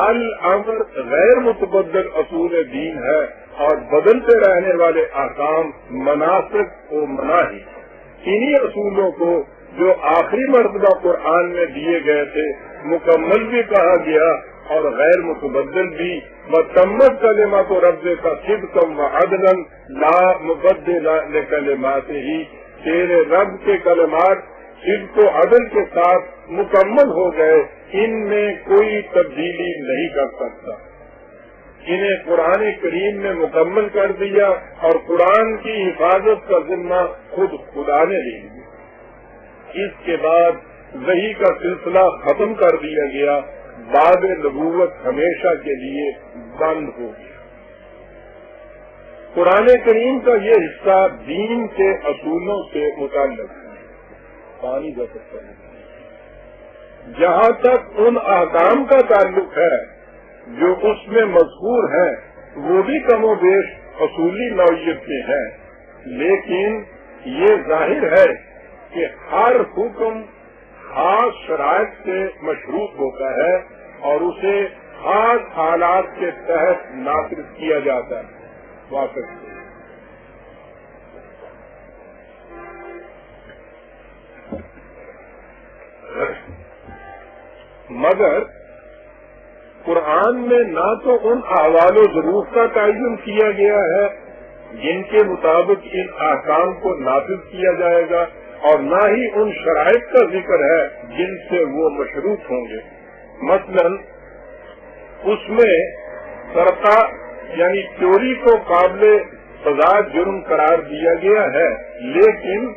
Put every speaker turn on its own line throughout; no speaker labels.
الامر غیر متبدل اصول دین ہے اور بدلتے رہنے والے احکام مناسک و مناہی، انہی اصولوں کو جو آخری مرتبہ قرآن میں دیے گئے تھے مکمل بھی کہا گیا اور غیر متبدل بھی، وتمت کلمات ربک صدقا وعدلا لا مبدل لکلماتہ، تیرے رب کے کلمات صدق و عدل کے ساتھ مکمل ہو گئے، ان میں کوئی تبدیلی نہیں کر سکتا۔ انہیں قرآن کریم نے مکمل کر دیا اور قرآن کی حفاظت کا ذمہ خود خدا نے لے لیا۔ اس کے بعد وحی کا سلسلہ ختم کر دیا گیا، بعد نبوت ہمیشہ کے لیے بند ہو گیا۔ قرآن کریم کا یہ حصہ دین کے اصولوں سے متعلق ہے۔ پانی کا سکتا ہے جہاں تک ان احکام کا تعلق ہے جو اس میں مذکور ہیں وہ بھی کم و بیش اصولی نوعیت کے ہیں، لیکن یہ ظاہر ہے کہ ہر حکم خاص شرائط سے مشروط ہوتا ہے اور اسے خاص حالات کے تحت نافذ کیا جاتا ہے۔ واقعی مگر قرآن میں نہ تو ان احوال و ظروف کا تعین کیا گیا ہے جن کے مطابق ان احکام کو نافذ کیا جائے گا، اور نہ ہی ان شرائط کا ذکر ہے جن سے وہ مشروط ہوں گے۔ مثلا اس میں سرقہ یعنی چوری کو قابل سزا جرم قرار دیا گیا ہے، لیکن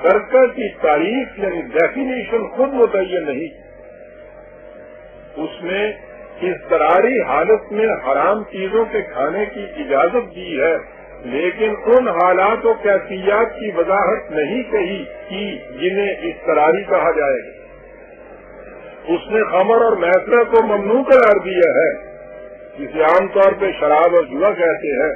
سرقہ کی تعریف یعنی ڈیفینیشن خود متعین نہیں۔ اس میں اضطراری حالت میں حرام چیزوں کے کھانے کی اجازت دی ہے، لیکن ان حالات و کیفیات کی وضاحت نہیں کہی کہ جنہیں اضطراری کہا جائے گا۔ اس نے خمر اور میسرہ کو ممنوع قرار دیا ہے، جسے عام طور پہ شراب اور جوا کہتے ہیں،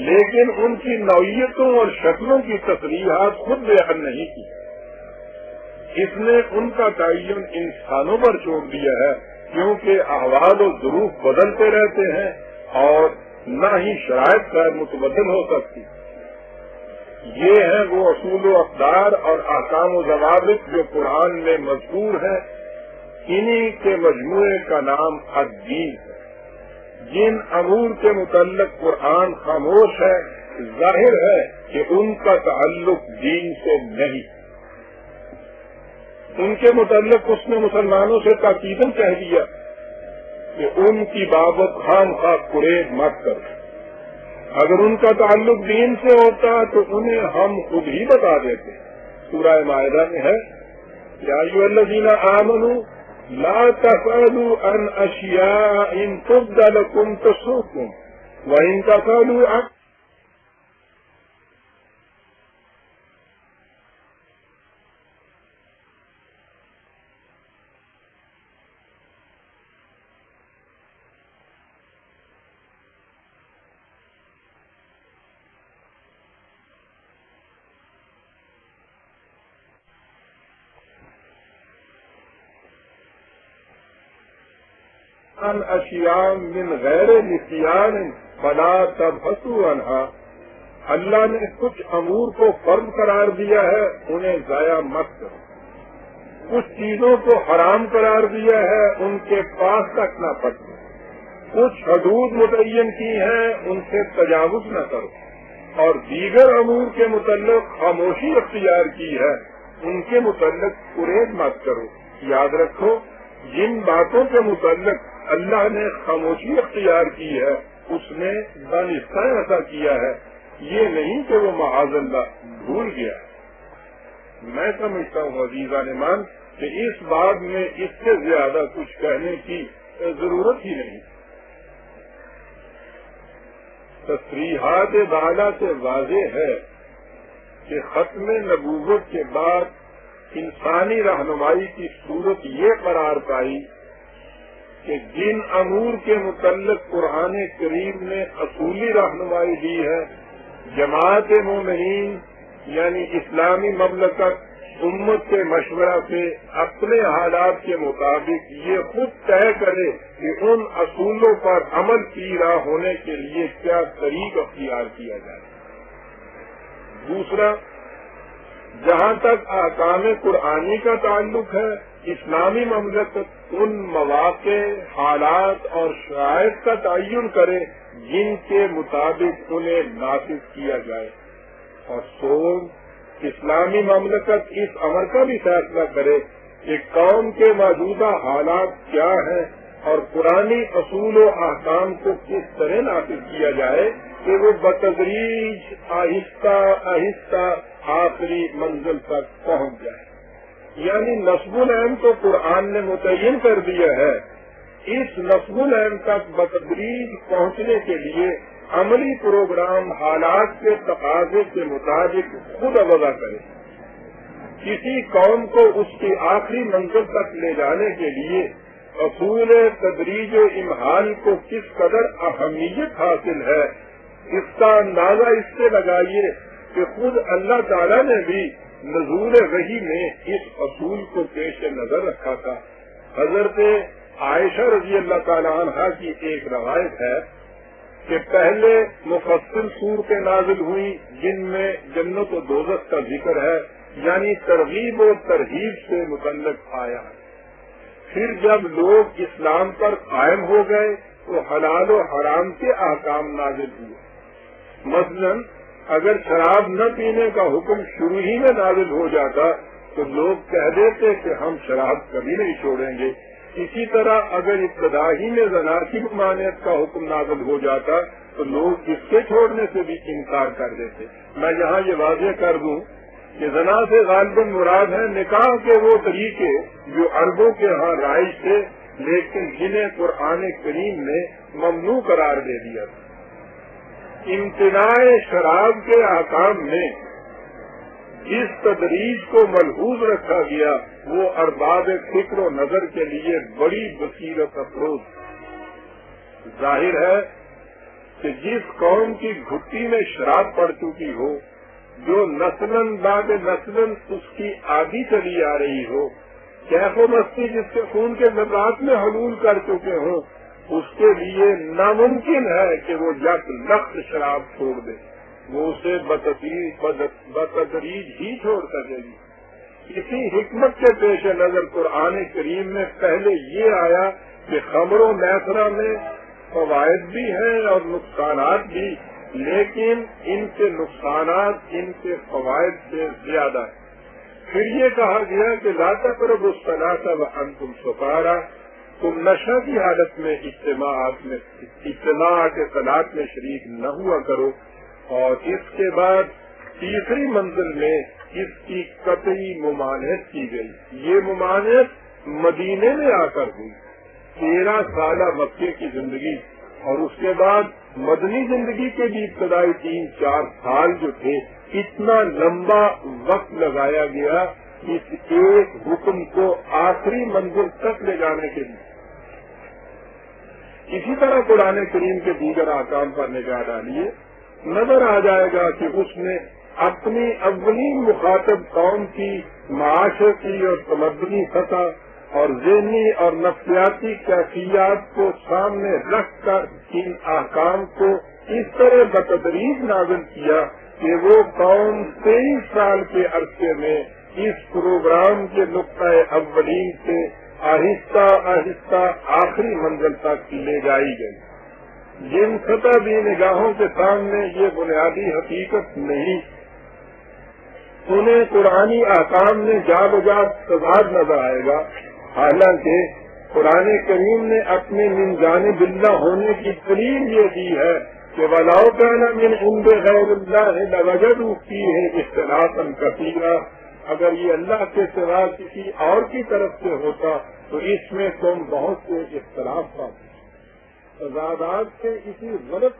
لیکن ان کی نوعیتوں اور شکلوں کی تصریحات خود بیان نہیں کی۔ اس نے ان کا تعین انسانوں پر چھوڑ دیا ہے، کیونکہ احوال و ظروف بدلتے رہتے ہیں اور نہ ہی شرائط غیر متبدل ہو سکتی۔ یہ ہیں وہ اصول و اقدار اور احکام و ضوابط جو قرآن میں مذکور ہیں، انہی کے مجموعے کا نام الدین ہے۔ جن امور کے متعلق قرآن خاموش ہے، ظاہر ہے کہ ان کا تعلق دین سے نہیں۔ ان کے متعلق اس نے مسلمانوں سے تاکیداً کہہ دیا کہ ان کی بابت خام خواہ قریب مت کرو۔ اگر ان کا تعلق دین سے ہوتا تو انہیں ہم خود ہی بتا دیتے۔ سورہ مائدہ میں ہے یا ایھا الذین آمنوا لا تسألوا عن اشیاء ان تبد لکم تسؤکم وان تسألوا عن اشیاء من غیر نسیان فلا تبحثوا عنها۔ اللہ نے کچھ امور کو فرض قرار دیا ہے، انہیں ضائع مت کرو۔ کچھ چیزوں کو حرام قرار دیا ہے، ان کے پاس تک نہ پڑھو۔ کچھ حدود متعین کی ہیں، ان سے تجاوز نہ کرو، اور دیگر امور کے متعلق خاموشی اختیار کی ہے، ان کے متعلق قریب مت کرو۔ یاد رکھو جن باتوں کے متعلق اللہ نے خاموشی اختیار کی ہے اس نے دانستہ ایسا کیا ہے، یہ نہیں کہ وہ معاذ اللہ بھول گیا۔ میں سمجھتا ہوں عزیزان ایمان کہ اس بات میں اس سے زیادہ کچھ کہنے کی ضرورت ہی نہیں۔ تصریحات بالا سے واضح ہے کہ ختم نبوت کے بعد انسانی رہنمائی کی صورت یہ قرار پائی کہ جن امور کے متعلق قرآن کریم نے اصولی رہنمائی دی ہے، جماعت مومنین یعنی اسلامی مملکت امت کے مشورہ سے اپنے حالات کے مطابق یہ خود طے کرے کہ ان اصولوں پر عمل پیرا ہونے کے لیے کیا طریق اختیار کیا جائے۔ دوسرا، جہاں تک احکام قرآنی کا تعلق ہے، اسلامی مملکت ان مواقع، حالات اور شرائط کا تعین کرے جن کے مطابق انہیں نافذ کیا جائے، اور اسلامی مملکت اس امر کا بھی فیصلہ کرے کہ قوم کے موجودہ حالات کیا ہیں اور قرآنی اصول و احکام کو کس طرح نافذ کیا جائے کہ وہ بتدریج آہستہ آہستہ آخری منزل تک پہنچ جائے۔ یعنی نصب العلم تو قرآن نے متعین کر دیا ہے، اس نصب العلم تک بتدریج پہنچنے کے لیے عملی پروگرام حالات کے تقاضے کے مطابق خود وضع کرے۔ کسی قوم کو اس کی آخری منزل تک لے جانے کے لیے اصول تدریج و امہال کو کس قدر اہمیت حاصل ہے، اس کا اندازہ اس سے لگائیے کہ خود اللہ تعالیٰ نے بھی نزول وحی میں اس اصول کو پیش نظر رکھا تھا۔ حضرت عائشہ رضی اللہ تعالیٰ عنہ کی ایک روایت ہے کہ پہلے مفصل صورتیں نازل ہوئی جن میں جنت و دوزخ کا ذکر ہے، یعنی ترغیب و ترہیب سے متعلق آیا۔ پھر جب لوگ اسلام پر قائم ہو گئے تو حلال و حرام کے احکام نازل ہوئے۔ مثلا اگر شراب نہ پینے کا حکم شروع ہی میں نازل ہو جاتا تو لوگ کہہ دیتے کہ ہم شراب کبھی نہیں چھوڑیں گے۔ اسی طرح اگر ابتدا ہی میں زنا کی ممانعت کا حکم نازل ہو جاتا تو لوگ اس کے چھوڑنے سے بھی انکار کر دیتے۔ میں یہاں یہ واضح کر دوں کہ زنا سے غالباً مراد ہے نکاح کے وہ طریقے جو عربوں کے ہاں رائج تھے لیکن جنہیں قرآن کریم نے ممنوع قرار دے دیا تھا۔ امتناع شراب کے احکام میں جس تدریج کو ملحوظ رکھا گیا وہ ارباب فکر و نظر کے لیے بڑی بصیرت افروز۔ ظاہر ہے کہ جس قوم کی گھٹی میں شراب پڑ چکی ہو، جو نسلاً بعد نسلاً اس کی عادی چلی آ رہی ہو، کیف و مستی جس کے خون کے ذرات میں حلول کر چکے ہوں، اس کے لیے ناممکن ہے کہ وہ یک لخت شراب چھوڑ دے، وہ اسے بتدریج ہی چھوڑ سکے گی۔ اسی حکمت کے پیش نظر قرآن کریم میں پہلے یہ آیا کہ خمر و میسرہ میں فوائد بھی ہیں اور نقصانات بھی، لیکن ان کے نقصانات ان کے فوائد سے زیادہ ہیں۔ پھر یہ کہا گیا کہ لا تقربوا الصلاۃ وانتم سکارى، تم نشہ کی حالت میں اجتماع کے صلاۃ میں شریک نہ ہوا کرو، اور اس کے بعد تیسری منزل میں اس کی قطعی ممانعت کی گئی۔ یہ ممانعت مدینے میں آ کر ہوئی۔ 13 سالہ مکے کی زندگی اور اس کے بعد مدنی زندگی کے بھی ابتدائی 3-4 سال جو تھے، اتنا لمبا وقت لگایا گیا اس ایک حکم کو آخری منزل تک لے جانے کے لیے۔ اسی طرح قرآن کریم کے دیگر احکام پر نگاہ ڈالیے، نظر آ جائے گا کہ اس نے اپنی اولین مخاطب قوم کی معاشرتی اور تمدنی سطح اور ذہنی اور نفسیاتی کیفیات کو سامنے رکھ کر ان احکام کو اس طرح بتدریج نازل کیا کہ وہ قوم 23 سال کے عرصے میں اس پروگرام کے نقطۂ اولین سے آہستہ آہستہ آخری منزل تک لے جائی گئی۔ جن سطح بھی نگاہوں کے سامنے یہ بنیادی حقیقت نہیں، انہیں قرآنی احکام میں جا بجا تضاد نظر آئے گا، حالانکہ قرآن کریم نے اپنے من جانب اللہ ہونے کی دلیل یہ دی ہے کہ وَلَوْ كَانَ مِنْ عِنْدِ غَيْرِ اللَّهِ لَوَجَدُوا فِيهِ اخْتِلَافًا كَثِيرًا، اگر یہ اللہ کے سوا کسی اور کی طرف سے ہوتا تو اس میں تم بہت سے اختلاف پاتے۔ تضادات سے اسی غلط